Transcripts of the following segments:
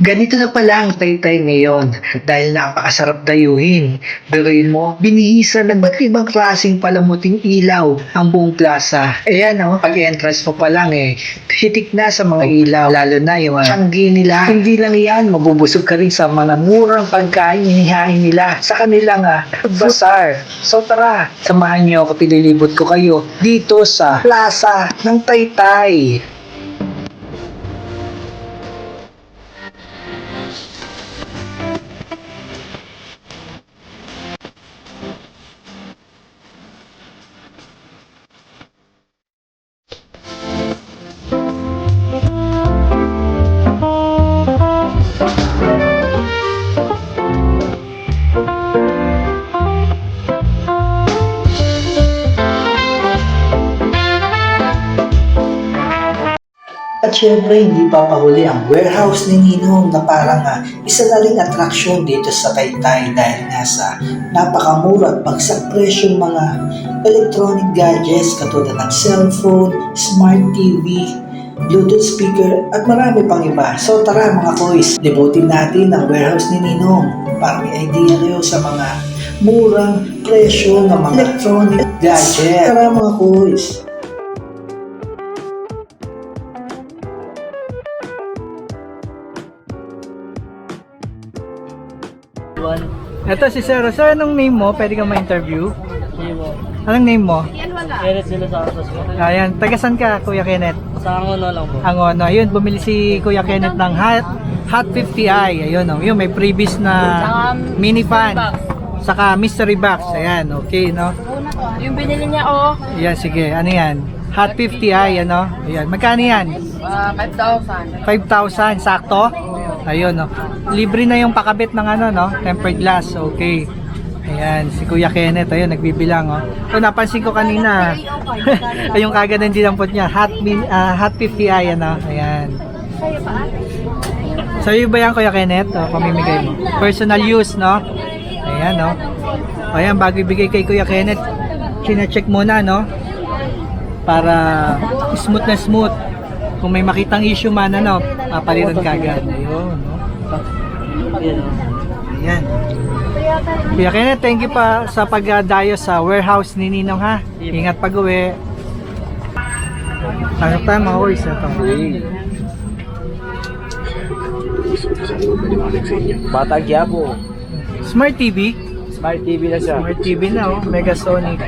Ganito na pala ang Taytay ngayon dahil napakasarap dayuhin. Biruin mo, binihisan ng iba't ibang klaseng palamuting ilaw ang buong plaza. Ayan pag entrance mo pa lang hitik na sa mga ilaw, lalo na yung tiyanggi nila. Hindi lang yan, mabubusog ka rin sa mga murang pagkain inihain nila sa kanilang bazaar. So tara, samahan niyo ako, pililibot ko kayo dito sa plaza ng Taytay. At syempre, hindi papahuli ang warehouse ni Ninong na parang isa na ring atraksyon dito sa Taytay dahil nga sa napakamura at bagsak presyong mga electronic gadgets katulad ng cellphone, smart TV, Bluetooth speaker at marami pang iba. So tara mga koys, libutin natin ang warehouse ni Ninong para may idea kayo sa mga murang presyo ng mga electronic gadgets. Tara mga koys. Ito si Sir. Sir, anong name mo? Pwede ka ma-interview? Anong name mo? Kenneth sila sa atas mo. Ayan, tagasan ka, Kuya Kenneth? Sa Angono lang po. Angono. Ayun, bumili si Kuya Kenneth ng Hot 50i. Ayun, yun, may freebies na mini fan. Saka mystery box. Ayan, okay, no? Yung binili niya, Ayan, sige. Ano yan? Hot 50i, ano? Ayan, magkano yan? 5,000. 5,000, sakto? Ayun, no? Libre na yung pakabit ng tempered glass. Okay. Ayan, si Kuya Kenneth, ayun, nagbibilang, So, napansin ko kanina, yung kagad ng dinampot niya, Hot 50i, Ayan. Sa'yo ba yan, Kuya Kenneth? Pamimigay mo. Personal use, no? Ayan, no? Ayan, bago ibigay kay Kuya Kenneth, chine-check muna, no? Para smooth na smooth. Kung may makitang issue man, papalitan kagad. Ayun, no? Ayan. Kuya Kenneth, thank you pa sa pagdayo sa warehouse ni Ninong, ha? Ingat pag-uwi. Ano tayo mga boys? Ito. Batang Quiapo. Smart TV. Smart TV na siya. Smart TV na, Megasonic.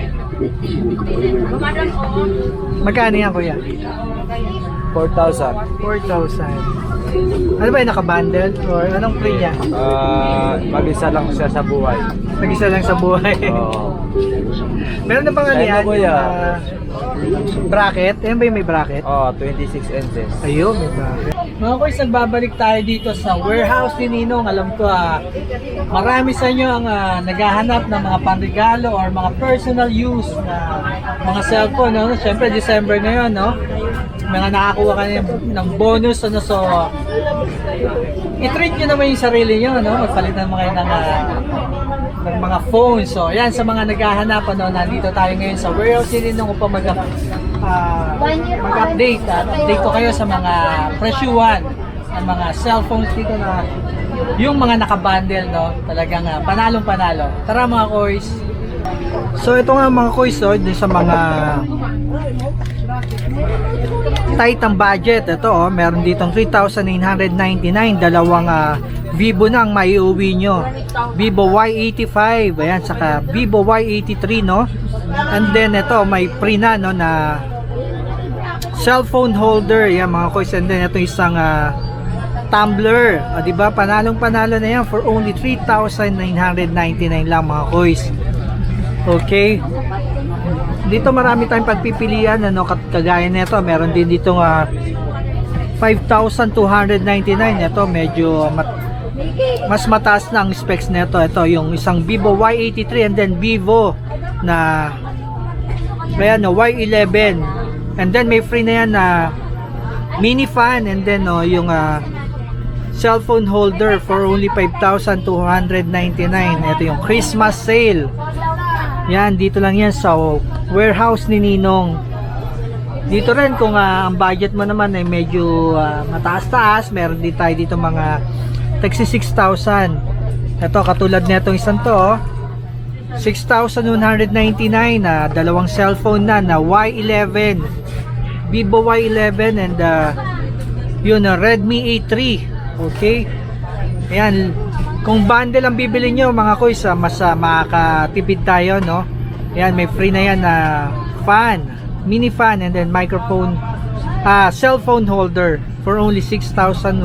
Magkano yan, Kuya? 4,000. 4,000. Ano ba yung naka-bundle? Or anong free niya? Mag-isa lang siya sa buhay. Mag-isa lang sa buhay. Oo. Meron na bang ano Kaya yan? na, Kuya. Bracket? Ayan ba yung may bracket? 26 inches. Ayun, may bracket. Mga boys, nagbabalik tayo dito sa warehouse ni Ninong. Alam ko, marami sa inyo ang naghahanap ng mga panregalo or mga personal use na mga cellphone, no? Siyempre, December ngayon, no? Mga nakakuha ka ng bonus, so i-treat nyo naman yung sarili nyo, no? Magpalit naman kayo ng mga phones. So, yan, sa mga naghahanap, nandito tayo ngayon sa warehouse ni Ninong upang mag-update. Update ko kayo sa mga presyuhan ng mga cellphones dito na yung mga nakabundle, no? Talagang panalong-panalo. Tara mga koys! So, ito nga mga koys, sa mga tight ang budget. Ito, meron ditong 3,999. Dalawang Vivo na ang maiuwi nyo. Vivo Y85. Ayan, saka Vivo Y83, no? And then, ito, may free na, no, na cellphone holder. Ayan, mga koys. And then, ito isang tumbler. Diba? Panalong-panalo na yan for only 3,999 lang, mga koys. Okay. Dito marami tayong pagpipilian, kagaya nito, meron din dito 5,299. Ito medyo mas mataas na ang specs nito. Ito yung isang Vivo Y83 and then Vivo na Y11. And then may free na yan na mini fan and then yung cellphone holder for only 5,299. Ito yung Christmas sale. Yan, dito lang yan sa warehouse ni Ninong. Dito rin kung ang budget mo naman ay medyo mataas-taas, meron din tayo dito mga taxi 6,000. Ito katulad nitong isang to, oh. 6,199 na dalawang cellphone na Y11, Vivo Y11 and yun Redmi A3. Okay, ayan, kung bundle ang bibili nyo mga kuys, mas makakatipid tayo, no? Ayan, may free na yan na fan, mini fan, and then microphone, cellphone holder for only 6,199.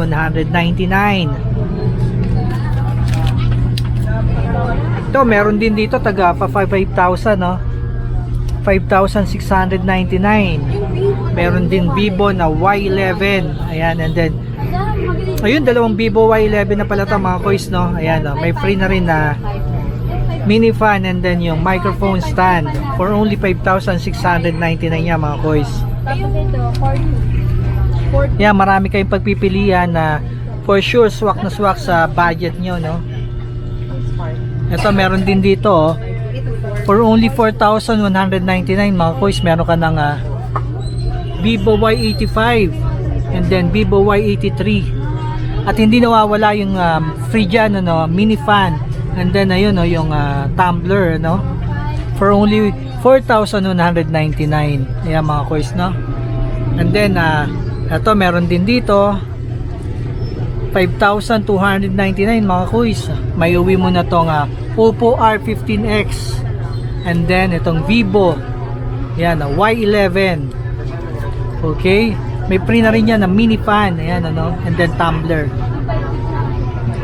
Ito, meron din dito taga pa 5,000, no? 5,699. Meron din Vivo na Y11. Ayan, and then ayun, dalawang Vivo Y11 na pala ito mga kuys, no? Ayan, no? May free na rin na mini fan and then yung microphone stand for only 5,699 yan mga kuys. Yan, marami kayong pagpipilian na for sure swak na swak sa budget nyo, no? Ito, meron din dito, oh. For only 4,199 mga kuys, meron ka ng Vivo Y85 and then Vivo Y83. At hindi nawawala yung free dyan, ano, mini fan, and then ayun, no, yung tumbler, no, for only 4,199. Ayan mga kuys, no. And then ito, meron din dito 5,299 mga kuys. May uwi mo na tong Oppo R15X and then itong Vivo, ayan, Y11. Okay, may free na rin yan na mini fan, ayan, ano, and then tumbler.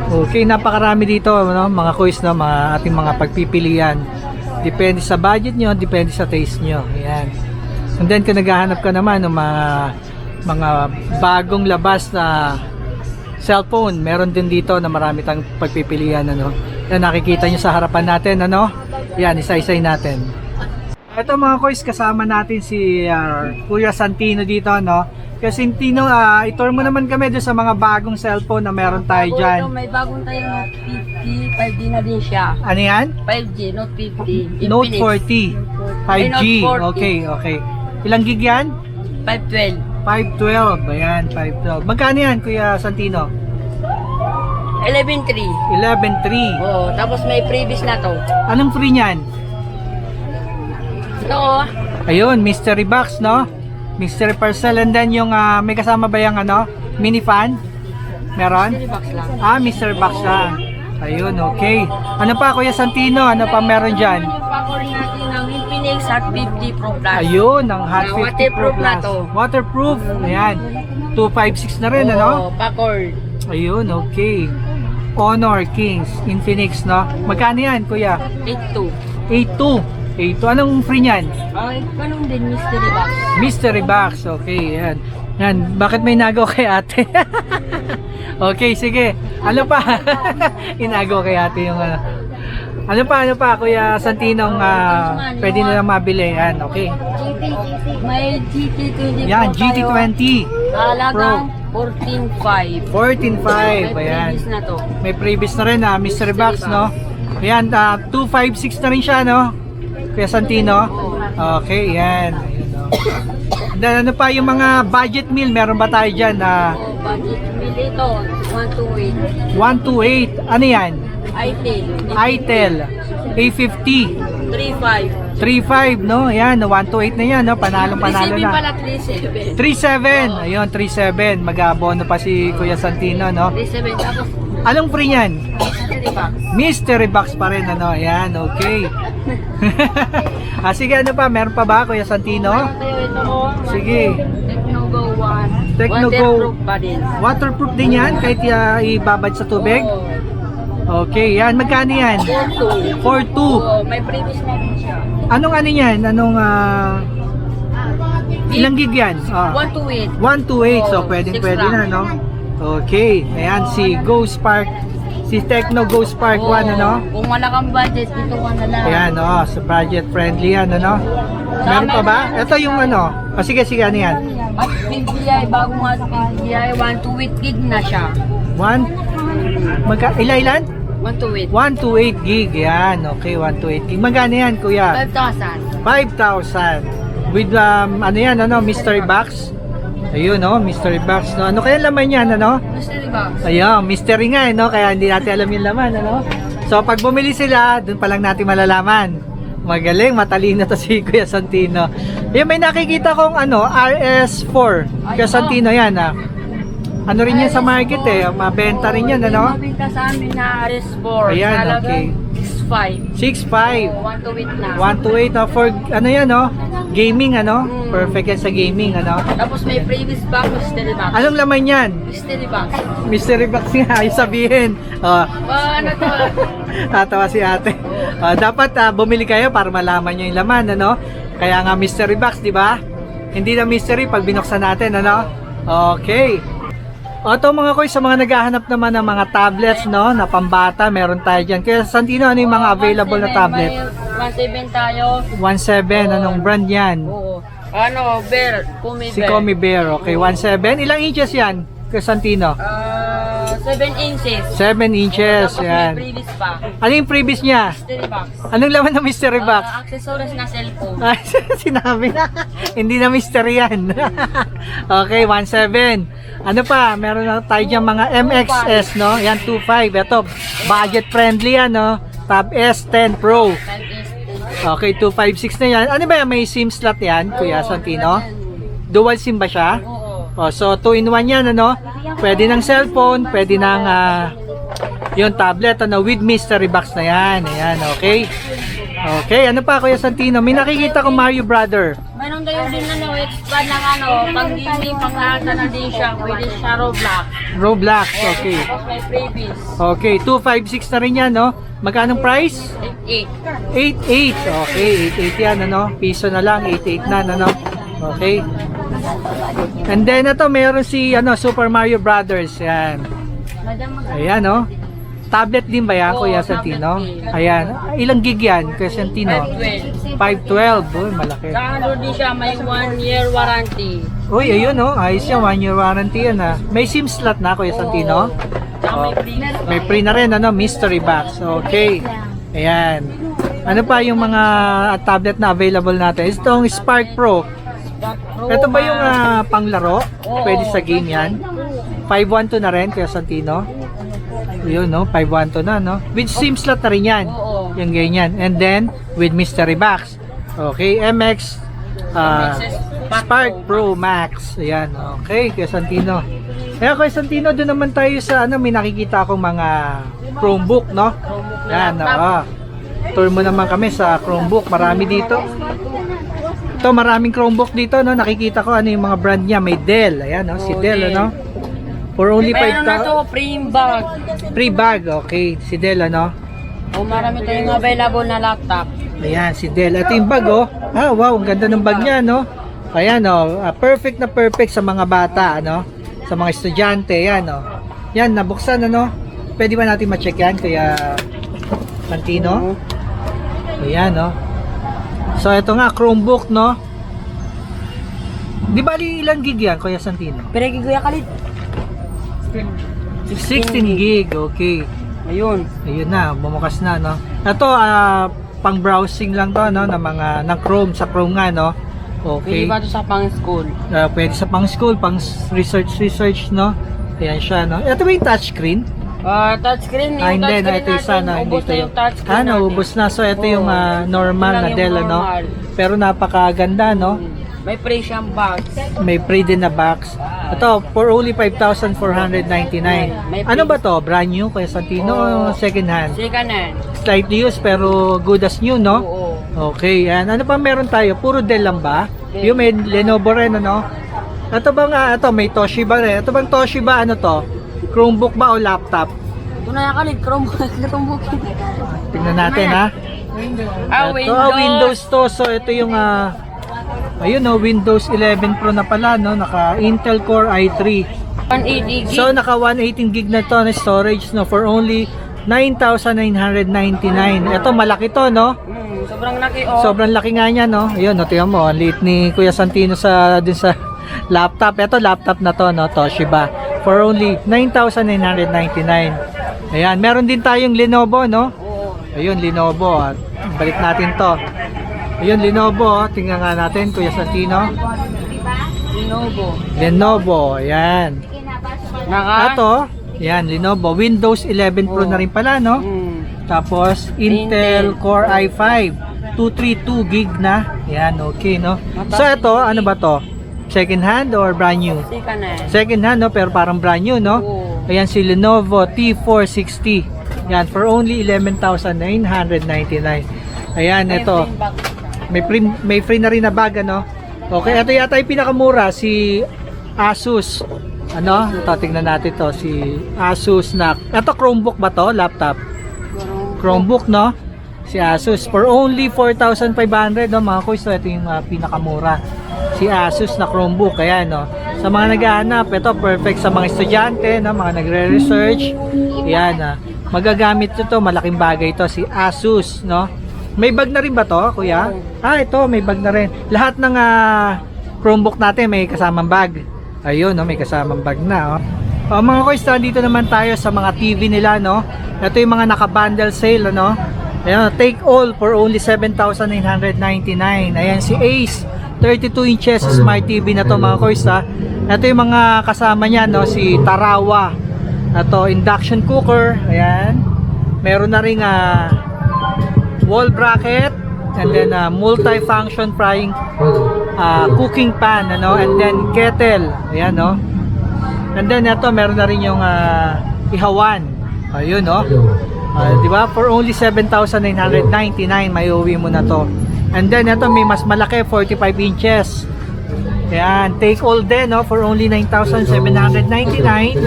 Okay, napakarami dito, no, mga kuys, no, mga ating mga pagpipilian. Depende sa budget nyo, depende sa taste nyo. Ayan. And then kung naghahanap ka naman ng mga bagong labas na cellphone, meron din dito na marami tayong pagpipilian, ano. Yan, nakikita nyo sa harapan natin, ano. Yan, isa-isay natin. Ito mga kuys, kasama natin si Kuya Santino dito, no. Kuya Santino, i-tour mo naman kami doon sa mga bagong cellphone na meron tayo dyan. Ito, may bagong tayo Note 50, 5G na din siya. Ano yan? 5G, Note 50. Note Infinix. 40, 5G. Ay, Note 40. Okay, okay. Ilang gig yan? 512. 512. Ayan, 512. Magkano yan, Kuya Santino? 11.3. 11.3. Oo, tapos may previous na to. Anong free niyan? Ito, oh. Ayun, mystery box, no? Mystery parcel, and then yung may kasama ba yung ano, mini fan? Meron? Mystery box lang. Mystery box lang. Ayun, okay. Ano pa, Kuya Santino? Ano pa meron dyan? Yung pa-core natin ng Infinix Hot 50 Pro Plus. Ayun, ang Hot 50 Pro waterproof na Plus. to. Waterproof. Ayan. 256 na rin, ano? Oo, pa-core. Ayun, okay. Honor Kings Infinix, no? Magkano yan, Kuya? 82. 82. 82. Anong free niyan? Okay, ganun din mystery box. Mystery box. Okay, yan. Yan, bakit may nagaw kay ate? Okay, sige. Ano pa? Inagaw kay ate yung ano pa, Kuya Santinong pwede na lang mabili. Yan, okay. May GT20 Yan, Pro GT20 tayo. Halagang 14.5. 14.5. May Ayan. previous na to. May previous na rin mystery box, no? Ayan, 256 na rin siya, no? Kuya Santino. Okay, yan. Ayun, no? Then, ano pa yung mga budget meal? Meron ba tayo dyan? Oh, budget meal ito, 128. 128. Ano yan? itel. Itel. A50. 35. 35, no? Yan, 128 na yan, no? Panalo 37 na. pala, 37. 37. Ayun, 37. Mag-abono pa si Kuya Santino, no? 37, tapos Anong free niyan? mystery box. Mystery box pa rin, ano? Ayan, okay. Sige, ano pa? Meron pa ba, Kuya Santino? Meron tayo ito, oh. Sige. Tecnogo 1. Tecnogo. Waterproof pa din. Waterproof din yan, kahit ibabad sa tubig? Oo. Okay, yan. Magkano yan? 42. 4.2. Oo, may previous na din siya. Anong ano yan? Anong, ilang gig yan? 128. 128, so Oo, pwedeng 6 pwede na, lang. no? Okay, ayan si Ghost Park, si Tecno Ghost Park 1, ano? Kung wala kang budget, dito ka na lang. Ayan, oh, so budget friendly yan, ano? Meron pa ba? Ito yung ano? Sige, ano yan? At PGI, bagong at PGI, 128 gig na siya. Ilan? 128. 128 gig, yan. Okay, 128 gig. Magkano yan, kuya? 5,000. 5,000. with ano yan, ano, mystery box. Ayun, no, mystery box. No? Ano kaya laman yan, ano? Mystery box. Ayun, mystery nga, no? Kaya hindi natin alam yung laman, ano? So, pag bumili sila, dun pa lang natin malalaman. Magaling, matalino to si Kuya Santino. Yung may nakikita kong, ano, RS4. Kuya Santino, yan, ah. Ano rin yan sa market, eh. Mabenta rin yan, ano? Mabenta sa amin na RS4. Ayan, Halagang okay. 6.5. 6.5. 1 to 8 na. 1 to 8, for, ano yan, no? Gaming, ano? Mm. Perfect yan sa gaming, ano? Tapos may previous box, mystery box. Anong laman yan? Mystery box. Mystery box nga, ay sabihin. Oh, Ano to? tatawa si ate. Dapat bumili kayo para malaman nyo yung laman, ano? Kaya nga mystery box, di ba? Hindi na mystery pag binuksan natin, ano? Okay. O ito mga koy, sa mga naghahanap naman ng mga tablets, no? Na pambata, meron tayo dyan. Kaya Santino, ano yung mga available na tablet? 1.7 tayo. 1.7, anong brand yan? Oo. Ano, Bear. Kumi Si Bear. Comi Bear, okay. 1.7, ilang inches yan? Kay Santino? 7 inches. 7 inches, Tapos yan. may previous pa. Ano yung previous niya? Mystery box. Anong laman ng mystery box? Accessories na cellphone. Ay, sinabi na. Hindi na mystery yan. Okay, 1.7. Ano pa? Meron na tayo dyan mga MXS, no? Yan, 2.5. Ito, budget friendly yan, no? Tab S10 Pro. 10 inches. Okay, 256 na yan. Ano ba yan? May SIM slot yan, Kuya Santino? Dual SIM ba siya? Oo. Oh, so 2-in-1 yan, ano? Pwede ng cellphone, pwede ng yung tablet, ano, with mystery box na yan. Ayan, okay. Okay, ano pa Kuya Santino? May nakikita ko Mario Brother. Mayroon tayo din expand ng pang gaming, pang lahat na din siya. Pwede siya Roblox. Roblox, okay. Tapos may freebies. Okay, 256 na rin yan, no? Magkano price? 8. 88. Okay, 88 yan, ano? Piso na lang, 88 na, ano? Okay. And then, ito, meron si, Super Mario Brothers, yan. Madam, Ayan, no? Tablet din ba yan, Oo, Kuya tablet Santino? din. Ayan. Ilang gig yan, Kuya Santino? 512. 512. Uy, malaki. Saka doon din siya, may 1 year warranty. Uy, ayun, no? Ayos yan, 1 year warranty yan, ha? May SIM slot na, Kuya Santino? Saka may freebies. May free na rin, ano? Mystery box. Okay. Ayan. Ano pa yung mga tablet na available natin? Itong Spark Pro. Ito ba yung panglaro? Pwede sa game yan? 512 na rin, Kuya Santino? Yun, no? 512 na, no? With SIM slot na rin yan. Oo. Yung ganyan. And then, with mystery box. Okay, MX Spark Pro Max. Ayan, okay, Kuya Santino. Kaya Kuya Santino, doon naman tayo sa, may nakikita akong mga Chromebook, no? Yan, oo. Tour mo naman kami sa Chromebook. Marami dito. Ito, maraming Chromebook dito, no? Nakikita ko ano yung mga brand niya. May Dell. Ayan, no? Si Dell, ano? For only Pero na to, 5,000. free bag. Free bag, okay. Si Dell, ano? O marami tayong available na laptop. Ayan, si Dell. Ito yung bag, oh. Ah, wow, ang ganda ng bag niya, no? Ayan, oh. Perfect na perfect sa mga bata, ano? Sa mga estudyante, yan, oh. Yan, nabuksan, ano? Pwede ba natin ma-check yan, Kuya Santino? Ayan, no? So, ito nga, Chromebook, no? Di bali ilang gig yan, Kuya Santino? Pero Kuya Khalid. 16 gig, okay. Ayun. Ayun na, bumukas na, no? Ito, pang browsing lang to, no? Ng mga, ng Chrome, sa Chrome nga, no? Okay. Pwede ba ito sa pang school? Pwede sa pang school, pang research, no? Ayan siya, no? Ito ba yung touchscreen? Touchscreen. Hindi, no? Ito yung sana, hindi ito yung... naubos na. So, ito yung normal na Dell, no? Pero napakaganda, no? May free siyang box. May free din na box. Ito, for only 5,499. Ano ba to? Brand new, Kuya Santino? O second hand? Second hand. Slightly used, pero good as new, no? Oo. Okay, yan. Ano pa meron tayo? Puro Dell lang ba? Yung may Lenovo rin, ano? Ito bang, ito, may Toshiba rin. Ito bang Toshiba, ano to? Chromebook ba o laptop? Ito na Khalid, Chromebook. Tingnan natin, ha? Ito, Windows to. So, ito yung, ayun, no, Windows 11 Pro na pala, no? Naka Intel Core i3. 180 gig. So, naka 118 gig na to na storage, no? For only 9,999. Ito, malaki to, no? Sobrang laki, oh. Sobrang laki nga niya, no? Ayun, no, tingnan mo, ang liit ni Kuya Santino sa din sa laptop. Ito, laptop na to, no? Toshiba. For only 9,999. Ayan, meron din tayong Lenovo, no? Oo. Ayun, Lenovo. At balik natin to. Ayun, Lenovo. Tingnan nga natin, Kuya Santino. Lenovo, ayan. Ito, ayan, Lenovo. Windows 11 Pro na rin pala, no? Tapos, Intel Core i5. 232 gig na. Ayan, okay, no? So, ito, ano ba to? Second hand or brand new? Second hand, no? Pero parang brand new, no? Ayan, si Lenovo T460. Ayan, for only 11,999. Ayan, ito. May free na rin na bag, ano? Okay, ito yata yung pinakamura, si Asus. Ano? Ito, tingnan natin to. Si Asus na, ito Chromebook ba to? Laptop? Chromebook, no? Si Asus. For only 4,500, no? Mga kuys, ito yung pinakamura. Si Asus na Chromebook. Ayan, no? Sa mga naghahanap, ito perfect sa mga estudyante, no? Mga nagre-research. Ayan, magagamit ito. Malaking bagay ito. Si Asus, no? May bag na rin ba to, kuya? Ito, may bag na rin. Lahat ng Chromebook natin may kasamang bag. Ayun, no, may kasamang bag na. Mga kuys, dito naman tayo sa mga TV nila, no? Ito yung mga naka-bundle sale, ano? Ayan, take all for only 7,999. Ayan, si Ace, 32 inches Smart TV na to, mga kuys, ha? Ito yung mga kasama niya, no? Si Tarawa. Ito, induction cooker. Ayan. Meron na ring wall bracket, and then multi-function frying cooking pan, ano, and then kettle. Ayan, no. And then ito meron na rin yung ihawan. Ayun, no. Di ba? For only 7,999 may uwi mo na to. And then ito may mas malaki, 45 inches. Ayan, take all din, no, for only 9,799.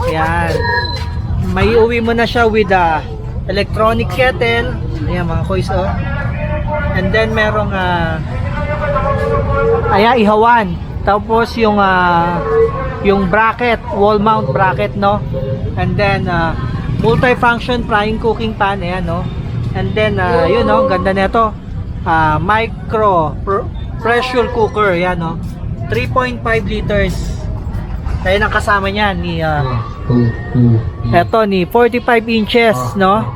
Ayan. May uwi mo na siya with electronic kettle. Ayan, mga kuys, oh. And then merong ihawan. Tapos yung bracket, wall mount bracket, no. And then multi-function frying cooking pan, ayan, no. And then yun, no, ganda nito. Pressure cooker, ayan, no. 3.5 liters. Kaya ang kasama niyan ni eto ni 45 inches, no,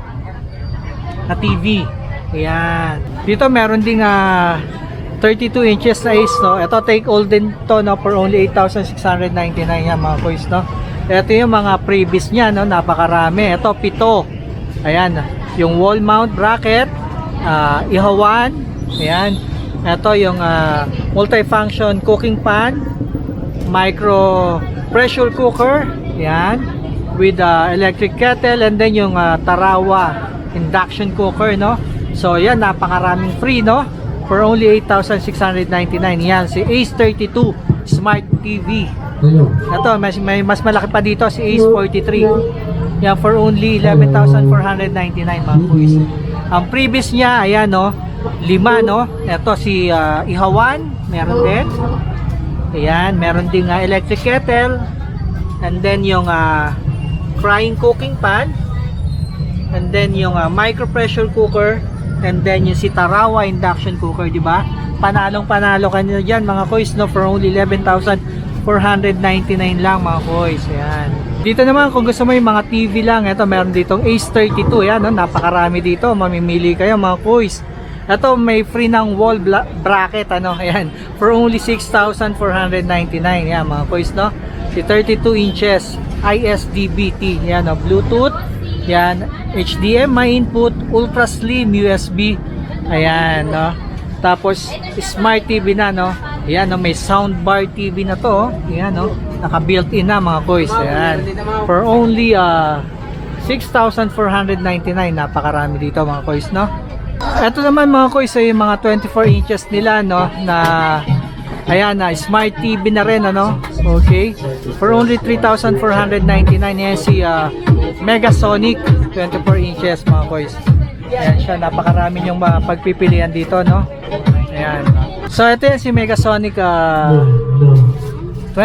na TV. Ayan. Dito meron ding 32 inches na Ace, no. Ito take all din to, no, for only 8,699 yan, mga kuys, no. Ito yung mga previous niya, no, napakarami. Ito 7. Ayan, yung wall mount bracket, ihawan. Ayan. Ito yung multi-function cooking pan, micro pressure cooker. Ayan, with electric kettle, and then yung Tarawa induction cooker, no. So yan, napakaraming free, no, for only 8,699. Yan, si Ace 32 Smart TV. Ito, may mas malaki pa dito, si Ace 43. Yan, for only 11,499, mga kuys. Ang previous niya, ayan, no, 5, no. Ito si ihawan, meron din. Ayan, meron ding electric kettle, and then yung frying cooking pan, and then yung micro pressure cooker, and then yung si Tarawa induction cooker, di ba? Panalong panalo kanyo diyan, mga kuys, no, for only 11,499 lang, mga kuys. Ayan. Dito naman kung gusto mo yung mga TV lang, ito meron ditong Ace 32, ayan, no, napakarami dito, mamimili kayo, mga kuys. Ito may free ng wall bracket, ano, ayan, for only 6,499, ayan, mga kuys, no. Si 32 inches ISDBT, yan, no, Bluetooth, yan, HDMI input, ultra slim USB, ayan, no. Tapos Smart TV na, no. Ayan, no, may soundbar TV na to, ayan, no, naka built-in na, mga kuys. Ayan, for only 6,499, napakarami dito, mga kuys, no. Ito naman, mga kuys, ay yung mga 24 inches nila, no, na ayan, na Smart TV na rin, ano. Okay, for only 3,499. Yan si Megasonic 24 inches, mga kuys. Ayan siya, napakarami yung pagpipilian dito, no. Ayan, so ito yan si Megasonic 24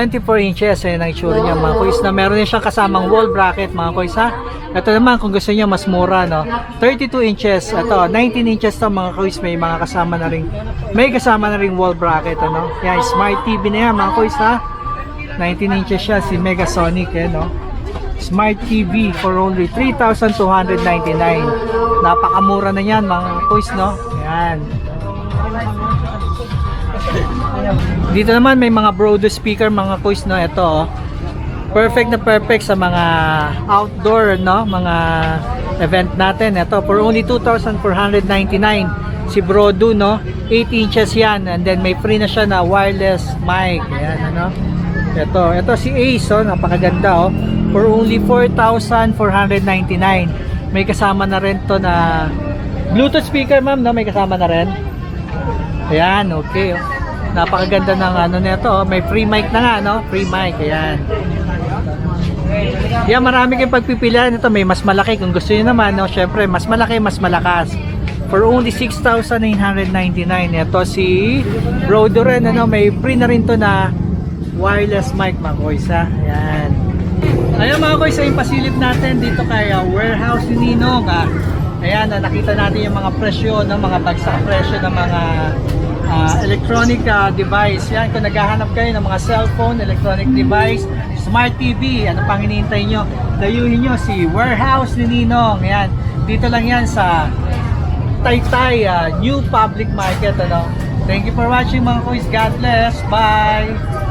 inches. Ayan ang itsura niya, mga kuys, na meron din siyang kasamang wall bracket, mga kuys, ha. Ito naman kung gusto niyo mas mura, no, 32 inches. Ito 19 inches to, mga kuys, may mga kasama na ring wall bracket, ano. Yan, Smart TV na yan, mga kuys, ha. 19 inches siya, si Megasonic, no. Smart TV for only 3,299. Napakamura na yan, mga kuys, no. Ayan. Dito naman may mga Brodo speaker mga kuys, no. Ito oh. Perfect na perfect sa mga outdoor, no, mga event natin. Ito for only 2,499 si Brodo, no. 8 inches yan, and then may free na siya na wireless mic. Ayan, ano. Ito si Ace, oh, napakaganda, oh. For only 4,499. May kasama na rin to na Bluetooth speaker, ma'am, no, may kasama na rin. Ayan, okay, oh. Napakaganda ng ano nito, oh. May free mic na nga, no, free mic. Ayan. Yan, marami kayong pagpipilian. Ito may mas malaki kung gusto niyo naman, no. Syempre, mas malaki, mas malakas. For only 6,999. Ito si Brodo rin, ano, may free na rin to na wireless mic, mga boys, ha. Ayan. Ayun mga boys, sa ipasilip natin dito kay warehouse ni Ninong. Ayan, nakita natin yung mga presyo, no, mga bagsak presyo ng mga electronic device. Yan, kung naghahanap kayo ng mga cellphone, electronic device, smart TV, ano pang hinihintay nyo? Dayuhin nyo si warehouse ni Ninong. Yan, dito lang yan sa Taytay New Public Market, ano. Thank you for watching mga boys. God bless. Bye.